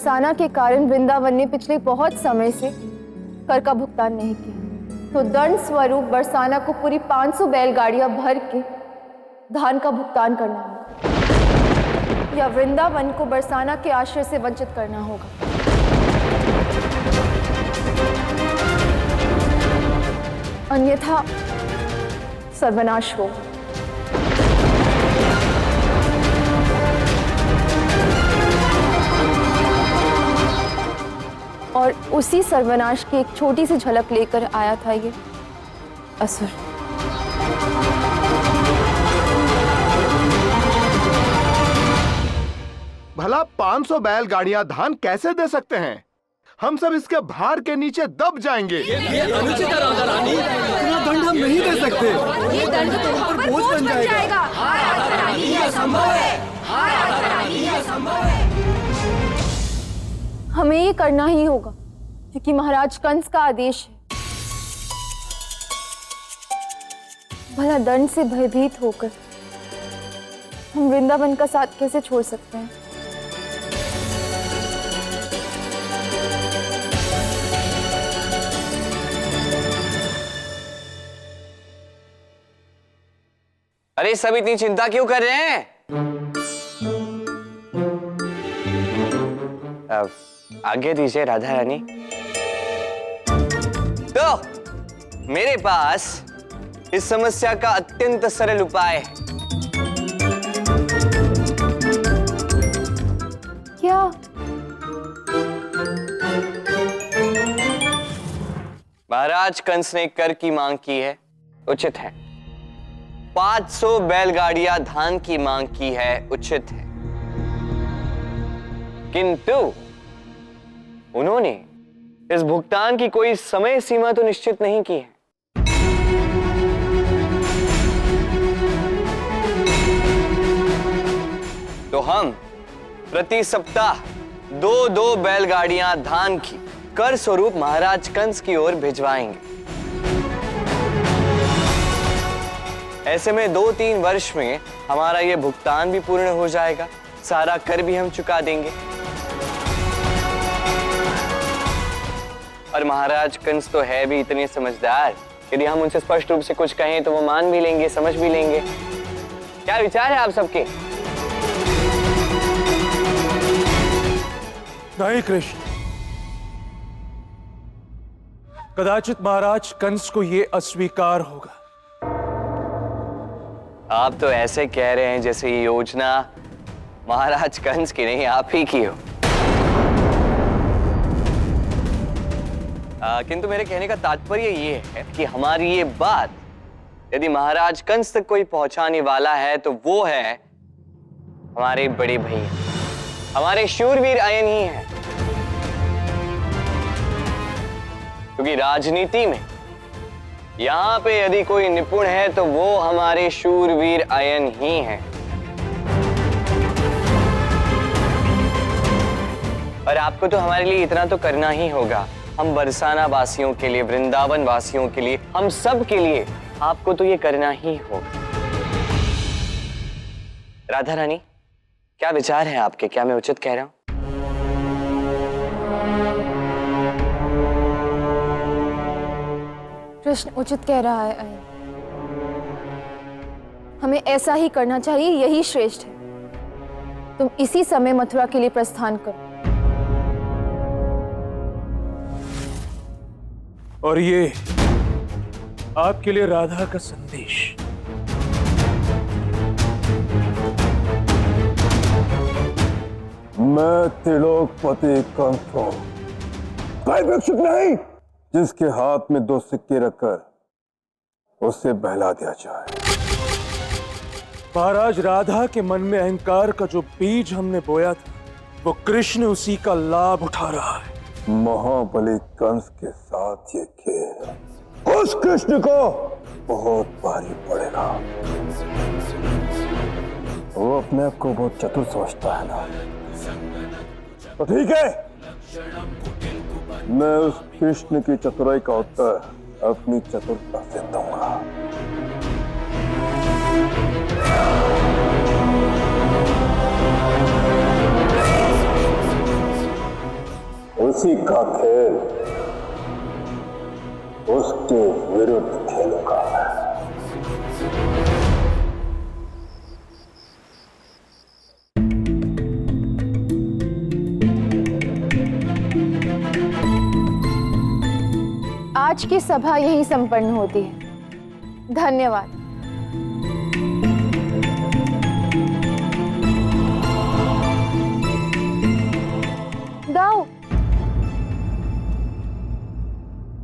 बरसाना के कारण वृंदावन ने पिछले बहुत समय से कर का भुगतान नहीं किया, तो दंड स्वरूप बरसाना को पूरी 500 बैलगाड़ियां भर के धान का भुगतान करना होगा, या वृंदावन को बरसाना के आश्रय से वंचित करना होगा। अन्यथा सर्वनाश हो। और उसी सर्वनाश की एक छोटी सी झलक लेकर आया था ये असुर। भला 500 बैलगाड़ियां धान कैसे दे सकते हैं? हम सब इसके भार के नीचे दब जाएंगे। ये अनुचित है राधा रानी, इतना दंड हम नहीं दे सकते। ये दंड तो हम पर बोझ बन जाएगा। हाय राधा रानी, ये असंभव है। हाय राधा रानी, ये असंभव है। हमें ये करना ही होगा क्योंकि महाराज कंस का आदेश है। भला दंड से भयभीत होकर हम वृंदावन का साथ कैसे छोड़ सकते हैं? अरे सब इतनी चिंता क्यों कर रहे हैं? आगे दीजिए राधा रानी। तो मेरे पास इस समस्या का अत्यंत सरल उपाय है। क्या? महाराज कंस ने कर की मांग की है, उचित है। 500 बैलगाड़ियां धान की मांग की है, उचित है। किंतु उन्होंने इस भुगतान की कोई समय सीमा तो निश्चित नहीं की है। तो हम प्रति सप्ताह 2-2 बैलगाड़ियां धान की कर स्वरूप महाराज कंस की ओर भिजवाएंगे। ऐसे में 2-3 वर्ष में हमारा यह भुगतान भी पूर्ण हो जाएगा, सारा कर भी हम चुका देंगे। और महाराज कंस तो है भी इतने समझदार, यदि हम उनसे स्पष्ट रूप से कुछ कहें तो वो मान भी लेंगे, समझ भी लेंगे। क्या विचार है आप सबके? नहीं कृष्ण, कदाचित महाराज कंस को यह अस्वीकार होगा। आप तो ऐसे कह रहे हैं जैसे ये योजना महाराज कंस की नहीं, आप ही की हो। किंतु मेरे कहने का तात्पर्य ये है कि हमारी ये बात यदि महाराज कंस तक कोई पहुंचाने वाला है तो वो है हमारे बड़े भैया, हमारे शूरवीर अयन ही है। क्योंकि राजनीति में यहां पे यदि कोई निपुण है तो वो हमारे शूरवीर अयन ही हैं। और आपको तो हमारे लिए इतना तो करना ही होगा। हम बरसाना वासियों के लिए, वृंदावन वासियों के लिए, हम सब के लिए आपको तो ये करना ही होगा। राधा रानी, क्या विचार है आपके? क्या मैं उचित कह रहा हूं? कृष्ण उचित कह रहा है अयन। हमें ऐसा ही करना चाहिए, यही श्रेष्ठ है। तुम इसी समय मथुरा के लिए प्रस्थान करो। और ये आपके लिए राधा का संदेश। मैं त्रिलोकपति कंस हूं, कोई भिक्षुक नहीं जिसके हाथ में 2 सिक्के रखकर उसे बहला दिया जाए। महाराज, राधा के मन में अहंकार का जो बीज हमने बोया था वो कृष्ण उसी का लाभ उठा रहा है। महाबली कंस के साथ ये खेल उस कृष्ण को बहुत भारी पड़ेगा। वो अपने आप को बहुत चतुर समझता है ना, तो ठीक है, मैं उस कृष्ण की चतुराई का उत्तर अपनी चतुरता से दूंगा। उसी का खेल उसके विरुद्ध खेलूंगा मैं। आज की सभा यही संपन्न होती है। धन्यवाद। दाऊ,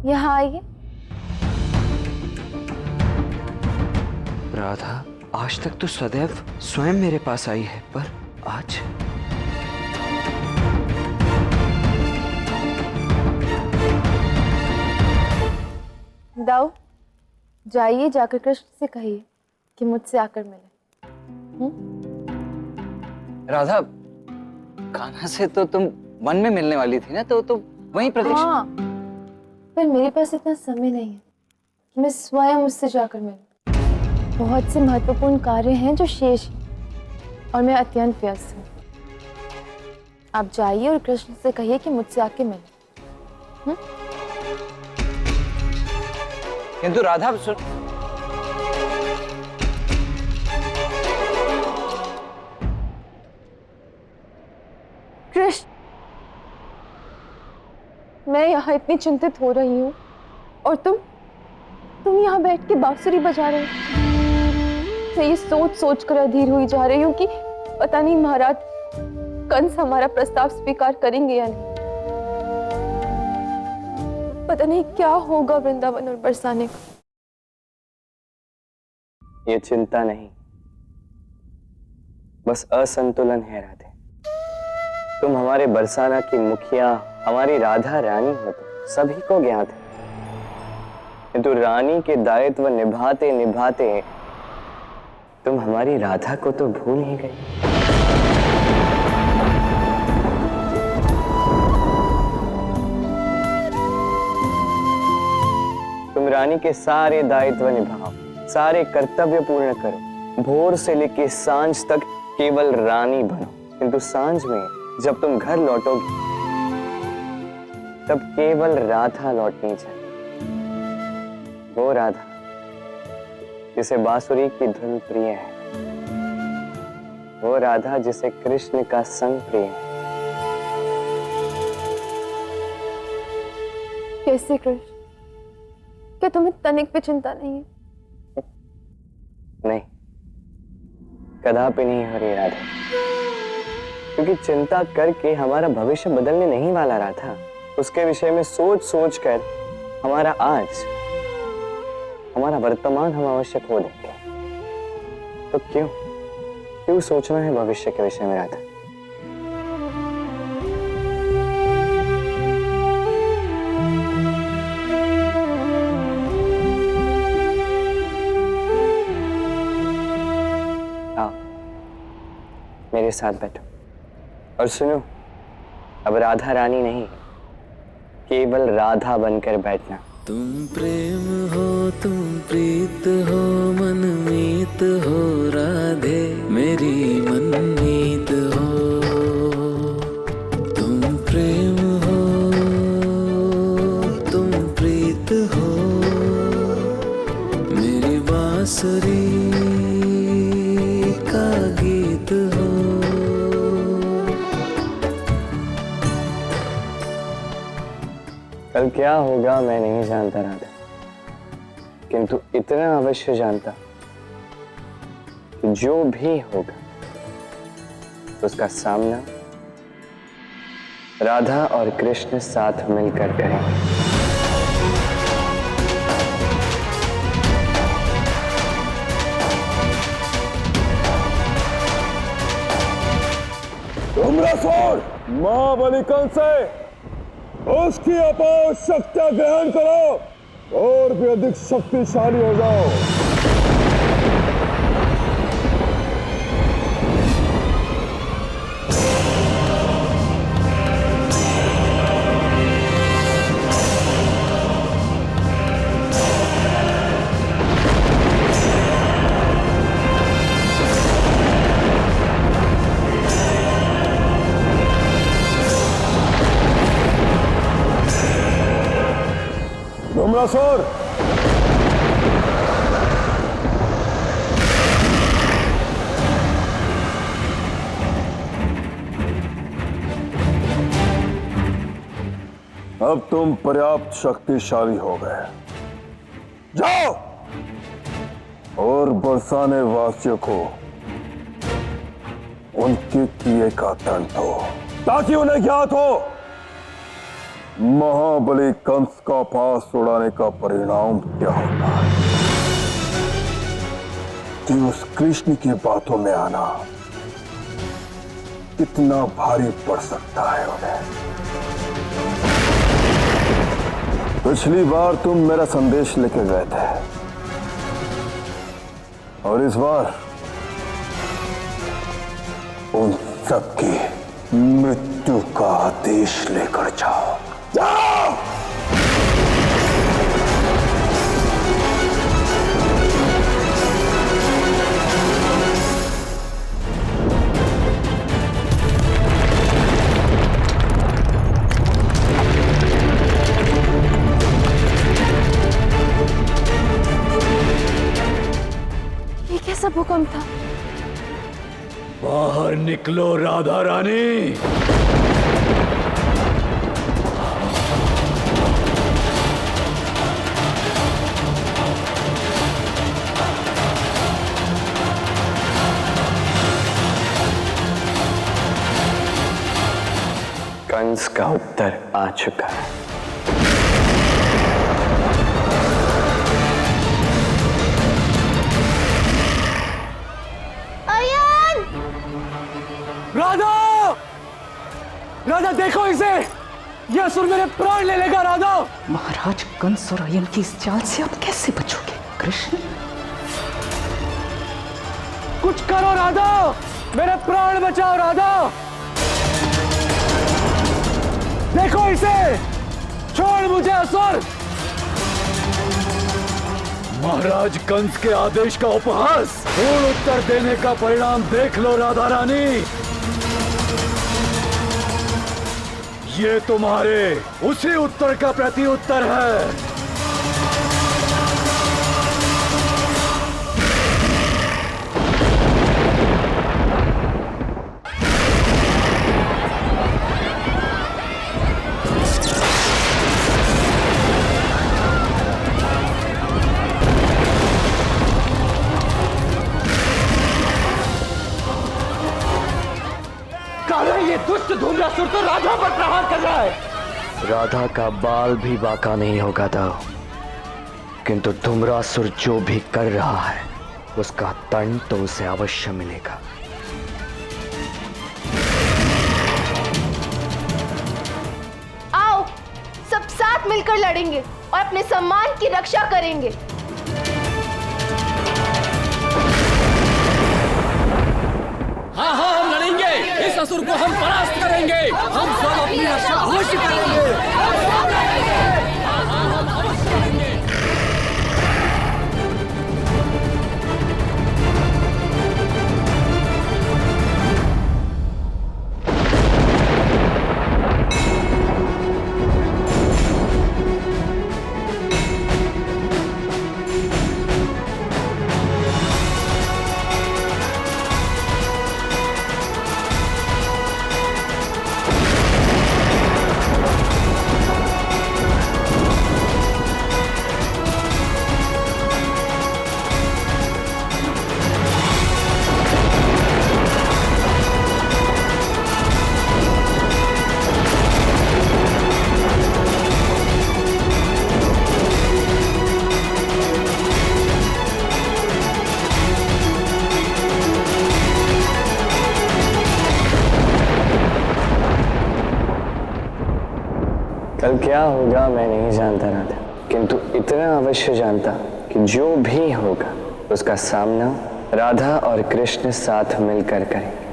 यहाँ आइए। राधा आज तक तो सदैव स्वयं मेरे पास आई है, पर आज दाऊ, जाइए, जाकर कृष्ण से कहिए कि मुझसे आकर मिले। राधा, कान्हा से तो तुम वन में मिलने वाली थी ना, तो वहीं प्रतीक्षा। हाँ, पर मेरे पास इतना समय नहीं है कि मैं स्वयं उससे जाकर मिलूं। बहुत से महत्वपूर्ण कार्य हैं जो शेष हैं और मैं अत्यंत व्यस्त हूँ। आप जाइए और कृष्ण से कहिए कि मुझसे आके मिले। किंतु राधा सुन, कृष्ण, मैं यहाँ इतनी चिंतित हो रही हूँ और तुम यहाँ बैठ के बांसुरी बजा रहे हो। मैं ये सोच कर अधीर हुई जा रही हूँ कि पता नहीं महाराज कंस हमारा प्रस्ताव स्वीकार करेंगे या नहीं। पता नहीं क्या होगा वृंदावन और बरसाने का। ये चिंता नहीं, बस असंतुलन है राधे। तुम हमारे बरसाना की मुखिया, हमारी राधा रानी हो तो सभी को ज्ञात है, किंतु रानी के दायित्व निभाते निभाते तुम हमारी राधा को तो भूल ही गई। तुम रानी के सारे दायित्व निभाओ, सारे कर्तव्य पूर्ण करो, भोर से लेकर सांझ तक केवल रानी बनो, किंतु सांझ में जब तुम घर लौटोगे तब केवल राधा लौटनी चाहिए। वो राधा जिसे बांसुरी की धुन प्रिय है, वो राधा जिसे कृष्ण का संग प्रिय है। कैसे कृष्ण? क्या तुम्हें तनिक भी चिंता नहीं है? नहीं, कदापि नहीं हो रही राधा, क्योंकि चिंता करके हमारा भविष्य बदलने नहीं वाला राधा। उसके विषय में सोच सोच कर हमारा आज, हमारा वर्तमान हम अवश्य खो देंगे। तो क्यों सोचना है भविष्य के विषय में राधा? आओ मेरे साथ बैठो और सुनो, अब राधा रानी नहीं, केवल राधा बनकर बैठना। तुम प्रेम हो, तुम प्रीत हो, मनमीत हो राधे, मेरी मनमीत हो। तुम प्रेम हो, तुम प्रीत हो, मेरी बांसुरी का गीत हो। कल क्या होगा मैं नहीं जानता राधा, किंतु इतना अवश्य जानता कि जो भी होगा उसका सामना राधा और कृष्ण साथ मिलकर करेंगे। तुम मां बलिकन से उसकी अपार शक्तियां ग्रहण करो और भी अधिक शक्तिशाली हो जाओ। धुम्रासुर, अब तुम पर्याप्त शक्तिशाली हो गए। जाओ और बरसाने वासियों को उनके किए का दंड दो, ताकि उन्हें ज्ञात हो महाबली कंस का पास उड़ाने का परिणाम क्या होता है। कि उस कृष्ण की बातों में आना कितना भारी पड़ सकता है उन्हें। पिछली बार तुम मेरा संदेश लेके गए थे और इस बार उन सबकी मृत्यु का आदेश लेकर जाओ। जाओ! ये कैसा भूकंप था? बाहर निकलो राधा रानी। कंस का उत्तर आ चुका है। राधा, राधा देखो इसे, यह असुर मेरे प्राण ले लेगा। राधा, महाराज कंस और अयन की इस चाल से आप कैसे बचोगे कृष्ण? कुछ करो राधा, मेरे प्राण बचाओ। राधा देखो इसे, छोड़ मुझे असुर। महाराज कंस के आदेश का उपहास, पूर्ण उत्तर देने का परिणाम देख लो राधा रानी। ये तुम्हारे उसी उत्तर का प्रति उत्तर है। ये दुष्ट धूम्रासुर तो राधा पर प्रहार कर रहा है। राधा का बाल भी बाका नहीं होगा था, किंतु धूम्रासुर जो भी कर रहा है उसका दंड तो उसे अवश्य मिलेगा। आओ, सब साथ मिलकर लड़ेंगे और अपने सम्मान की रक्षा करेंगे। हाँ हाँ, हम लड़ेंगे, इस असुर को हम परास्त करेंगे। हम सब अपनी रक्षा अवश्य करेंगे। कल क्या होगा मैं नहीं जानता राधा, किंतु इतना अवश्य जानता कि जो भी होगा उसका सामना राधा और कृष्ण साथ मिलकर करेंगे।